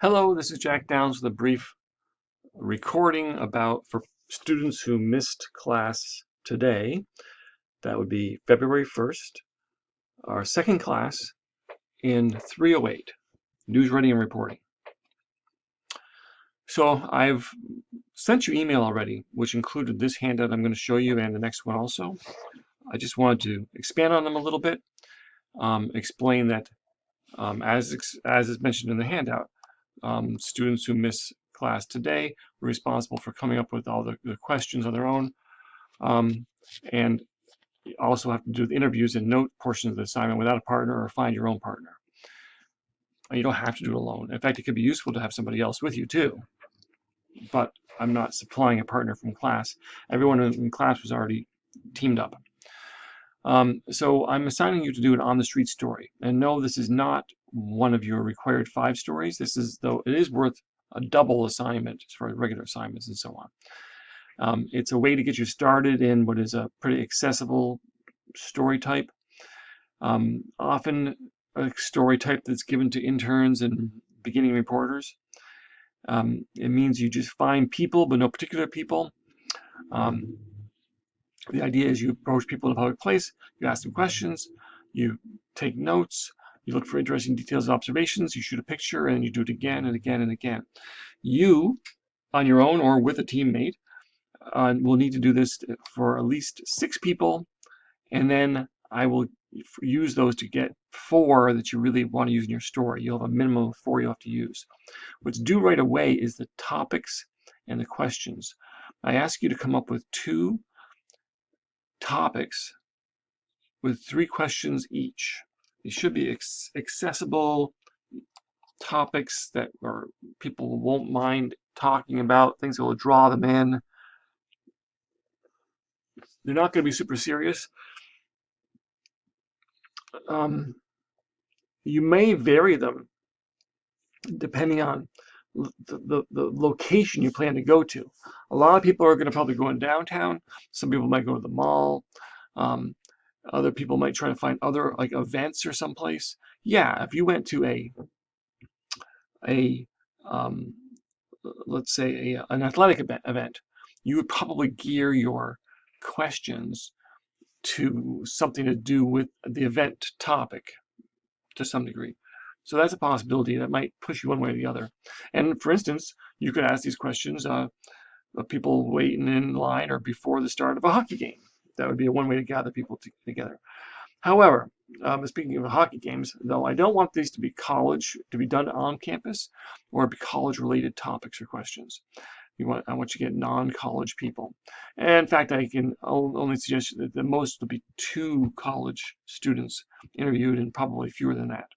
Hello, this is Jack Downs with a brief recording for students who missed class today. That would be February 1st, our second class in 308, News Writing and Reporting. So I've sent you email already, which included this handout I'm going to show you and the next one also. I just wanted to expand on them a little bit, explain that as is mentioned in the handout, students who miss class today were responsible for coming up with all the questions on their own, and also have to do the interviews and note portions of the assignment without a partner or find your own partner. You don't have to do it alone. In fact, it could be useful to have somebody else with you too, but I'm not supplying a partner from class. Everyone in class was already teamed up. So I'm assigning you to do an on-the-street story. And no, this is not one of your required 5 stories. Though it is worth a double assignment as far as regular assignments and so on. It's a way to get you started in what is a pretty accessible story type. Often a story type that's given to interns and beginning reporters. It means you just find people, but no particular people. The idea is you approach people in a public place, you ask them questions, you take notes, you look for interesting details and observations, you shoot a picture, and you do it again and again and again. You, on your own or with a teammate, will need to do this for at least 6 people, and then I will use those to get 4 that you really want to use in your story. You'll have a minimum of 4 you'll have to use. What's due right away is the topics and the questions. I ask you to come up with 2 topics with 3 questions each. These should be accessible topics that people won't mind talking about, things that will draw them in. They're not going to be super serious. You may vary them depending on the location you plan to go to. A lot of people are going to probably go in downtown. Some people might go to the mall. Other people might try to find other like events or someplace. Yeah, if you went to let's say an athletic event, you would probably gear your questions to something to do with the event topic to some degree. So that's a possibility that might push you one way or the other. And for instance, you could ask these questions of people waiting in line or before the start of a hockey game. That would be one way to gather people together. However, speaking of hockey games, though, I don't want these to be done on campus, or be college-related topics or questions. I want you to get non-college people. And in fact, I can only suggest that the most will be 2 college students interviewed, and probably fewer than that.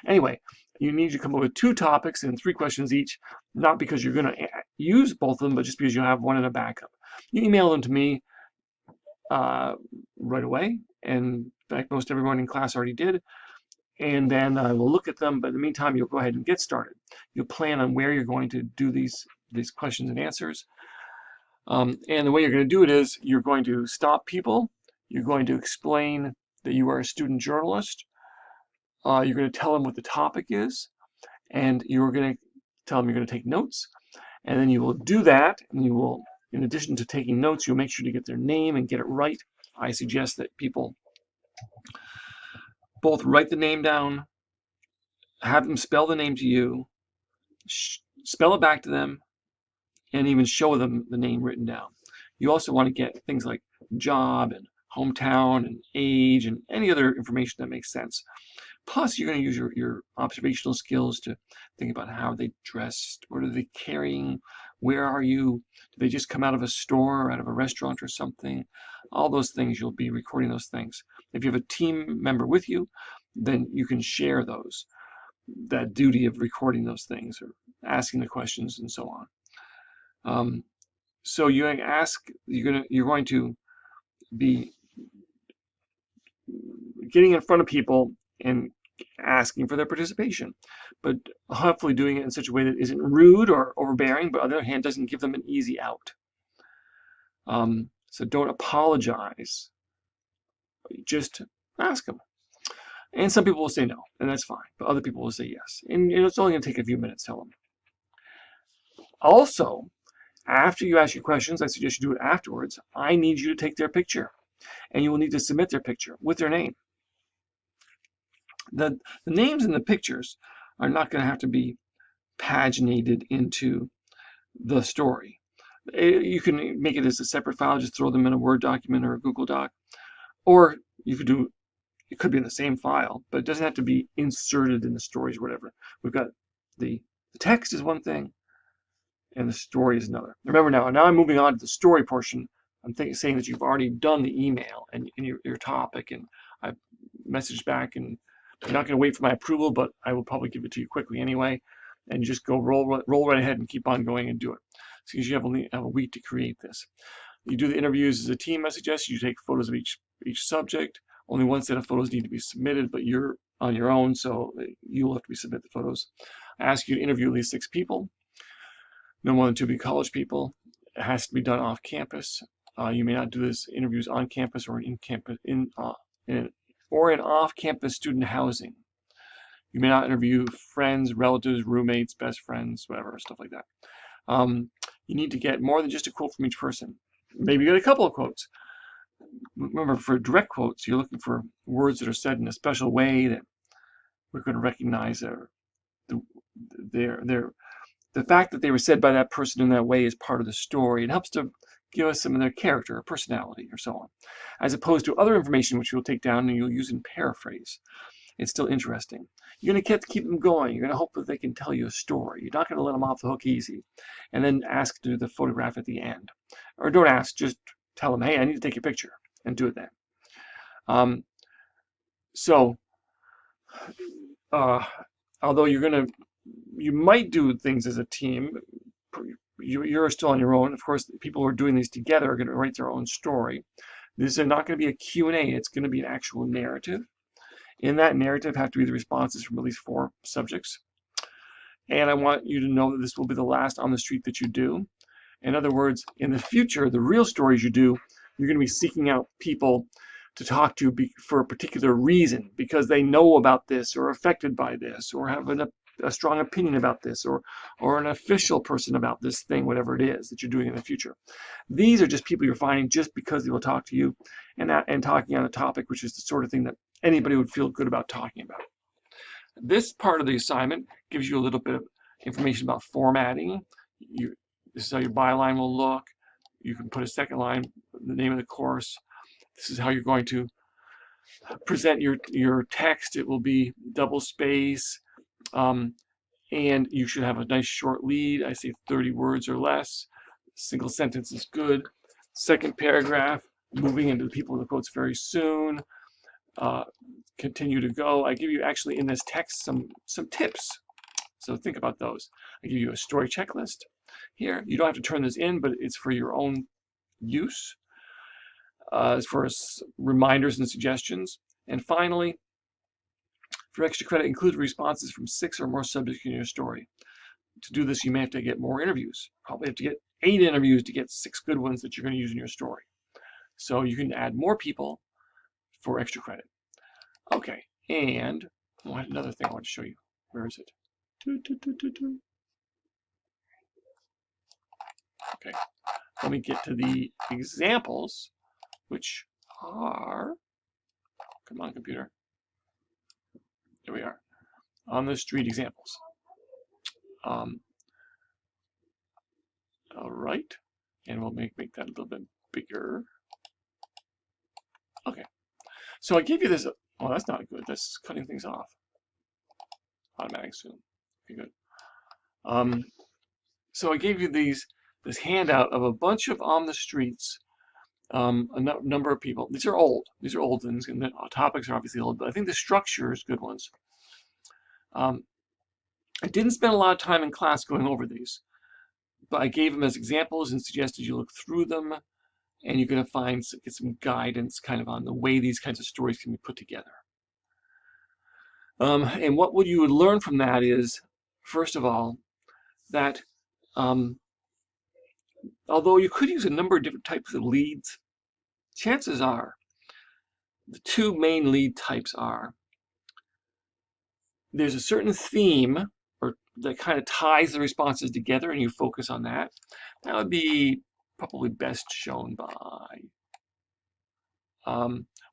Anyway, you need to come up with 2 topics and 3 questions each, not because you're going to use both of them, but just because you have one in a backup. You email them to me right away, and in fact, most everyone in class already did, and then I will look at them, but in the meantime, you'll go ahead and get started. You'll plan on where you're going to do these questions and answers, and the way you're going to do it is you're going to stop people, you're going to explain that you are a student journalist, you're going to tell them what the topic is, and you're going to tell them you're going to take notes, and then you will do that, and you will, in addition to taking notes, you'll make sure to get their name and get it right. I suggest that people both write the name down, have them spell the name to you, spell it back to them, and even show them the name written down. You also want to get things like job and hometown and age and any other information that makes sense. Plus, you're going to use your observational skills to think about how they dressed, what are they carrying, where are you, did they just come out of a store, out of a restaurant or something? All those things, you'll be recording those things. If you have a team member with you, then you can share that duty of recording those things or asking the questions and so on. So you're going to be getting in front of people and asking for their participation, but hopefully doing it in such a way that isn't rude or overbearing, but on the other hand doesn't give them an easy out. So don't apologize, just ask them. And some people will say no, and that's fine, but other people will say yes. And it's only going to take a few minutes, tell them. Also, after you ask your questions, I suggest you do it afterwards. I need you to take their picture, and you will need to submit their picture with their name. The names in the pictures are not going to have to be paginated into the story. You can make it as a separate file, just throw them in a Word document or a Google Doc, or you could do, it could be in the same file, but it doesn't have to be inserted in the stories or whatever. We've got the text is one thing, and the story is another. Remember now I'm moving on to the story portion. I'm saying that you've already done the email and your topic, and I've messaged back, and you're not going to wait for my approval, but I will probably give it to you quickly anyway. And you just go roll right ahead and keep on going and do it. So you have only have a week to create this. You do the interviews as a team, I suggest. You take photos of each subject. Only one set of photos need to be submitted, but you're on your own, so you'll have to submit the photos. I ask you to interview at least 6 people. No more than 2 be college people. It has to be done off campus. You may not do this interviews on campus or in off-campus student housing. You may not interview friends, relatives, roommates, best friends, whatever, stuff like that. You need to get more than just a quote from each person. Maybe get a couple of quotes. Remember, for direct quotes, you're looking for words that are said in a special way that we're going to recognize the fact that they were said by that person in that way is part of the story. It helps to give us some of their character or personality or so on, as opposed to other information which you'll take down and you'll use in paraphrase. It's still interesting. You're going to keep them going. You're going to hope that they can tell you a story. You're not going to let them off the hook easy and then ask to do the photograph at the end. Or don't ask, just tell them, hey, I need to take your picture, and do it then. Although you might do things as a team, you're still on your own. Of course, the people who are doing these together are going to write their own story. This is not going to be a Q&A. It's going to be an actual narrative. In that narrative have to be the responses from at least 4 subjects. And I want you to know that this will be the last on the street that you do. In other words, in the future, the real stories you do, you're going to be seeking out people to talk to for a particular reason, because they know about this or are affected by this or have a strong opinion about this or an official person about this thing, whatever it is that you're doing in the future. These are just people you're finding just because they will talk to you and talking on a topic, which is the sort of thing that anybody would feel good about talking about. This part of the assignment gives you a little bit of information about formatting. This is how your byline will look. You can put a second line, the name of the course. This is how you're going to present your text. It will be double space, and you should have a nice short lead. I say 30 words or less. Single sentence is good. Second paragraph, moving into the people in the quotes very soon. Continue to go. I give you actually in this text some tips. So think about those. I give you a story checklist here. You don't have to turn this in, but it's for your own use, as far as reminders and suggestions. And finally, for extra credit, include responses from 6 or more subjects in your story. To do this, you may have to get more interviews. Probably have to get 8 interviews to get 6 good ones that you're going to use in your story. So you can add more people for extra credit. Okay, and I had another thing I want to show you. Where is it? Okay, let me get to the examples, which are, come on, computer. There we are, on the street examples. All right, and we'll make that a little bit bigger. Okay, so I gave you this. Oh, that's not good. That's cutting things off. Automatic zoom. Okay, good. So I gave you this handout of a bunch of on the streets, a number of people. These are old. These are old things, and the topics are obviously old, but I think the structure is good ones. I didn't spend a lot of time in class going over these, but I gave them as examples and suggested you look through them, and you're going to get some guidance kind of on the way these kinds of stories can be put together. And what you would learn from that is, first of all, that although you could use a number of different types of leads, chances are the 2 main lead types are there's a certain theme or that kind of ties the responses together, and you focus on that. That would be probably best shown by,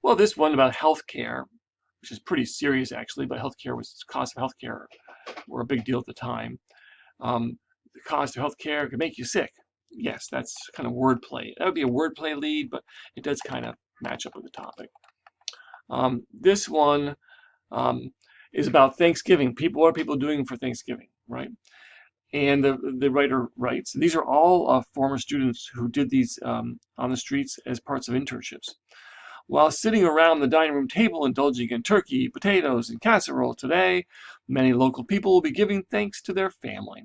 well, this one about healthcare, which is pretty serious actually, but cost of healthcare were a big deal at the time. The cost of healthcare can make you sick. Yes, that's kind of wordplay. That would be a wordplay lead, but it does kind of match up with the topic. This one is about Thanksgiving. What are people doing for Thanksgiving, right? And the writer writes, these are all former students who did these on the streets as parts of internships. While sitting around the dining room table indulging in turkey, potatoes, and casserole today, many local people will be giving thanks to their family.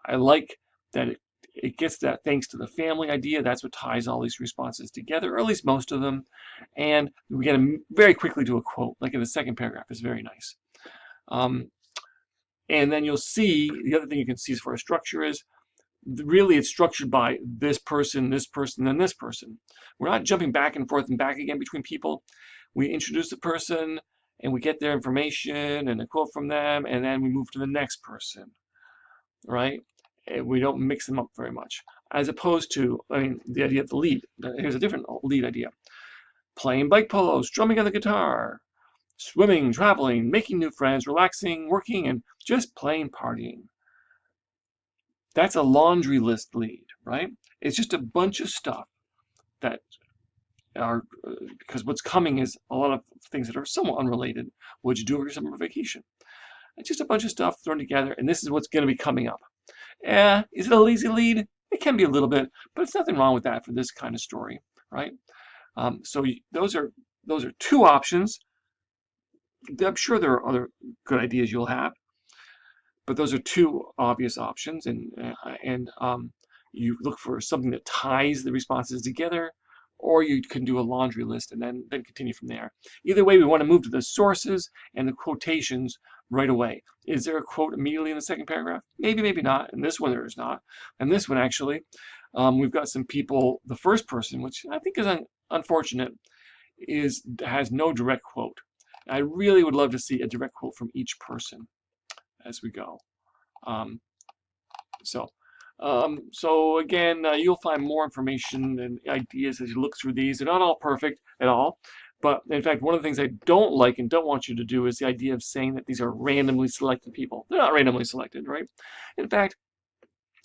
I like that it gets that thanks to the family idea. That's what ties all these responses together, or at least most of them. And we get very quickly to a quote, like in the second paragraph. It's very nice. And then you'll see, the other thing you can see as far as structure is, really it's structured by this person, then this person. We're not jumping back and forth and back again between people. We introduce the person, and we get their information and a quote from them, and then we move to the next person, right? And we don't mix them up very much. As opposed to, the idea of the lead. Here's a different lead idea. Playing bike polo, strumming on the guitar, swimming, traveling, making new friends, relaxing, working, and just plain partying. That's a laundry list lead, right? It's just a bunch of stuff that are, because what's coming is a lot of things that are somewhat unrelated. What'd you do over your summer vacation? It's just a bunch of stuff thrown together, and this is what's going to be coming up. Is it a lazy lead? It can be a little bit, but it's nothing wrong with that for this kind of story, right? So those are two options. I'm sure there are other good ideas you'll have, but those are two obvious options, and you look for something that ties the responses together, or you can do a laundry list and then continue from there. Either way, we want to move to the sources and the quotations right away. Is there a quote immediately in the second paragraph? Maybe, maybe not. In this one, there is not. And this one, actually, we've got some people, the first person, which I think is unfortunate, has no direct quote. I really would love to see a direct quote from each person as we go. So again, you'll find more information and ideas as you look through these. They're not all perfect at all, but in fact, one of the things I don't like and don't want you to do is the idea of saying that these are randomly selected people. They're not randomly selected, right? In fact,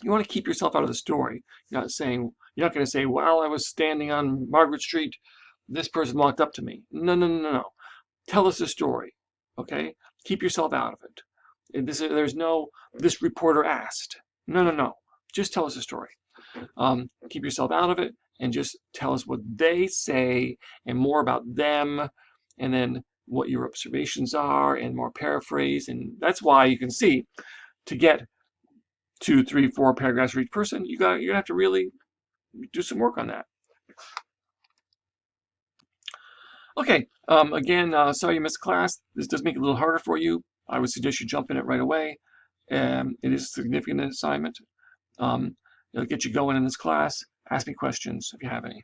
you want to keep yourself out of the story. You're not going to say, while I was standing on Margaret Street, this person walked up to me. No. Tell us a story, okay? Keep yourself out of it. There's no, this reporter asked. No. Just tell us a story. Keep yourself out of it and just tell us what they say and more about them, and then what your observations are, and more paraphrase. And that's why you can see, to get 2, 3, 4 paragraphs for each person, you're gonna have to really do some work on that. Okay, again, sorry you missed class. This does make it a little harder for you. I would suggest you jump in it right away. It is a significant assignment. It'll get you going in this class. Ask me questions if you have any.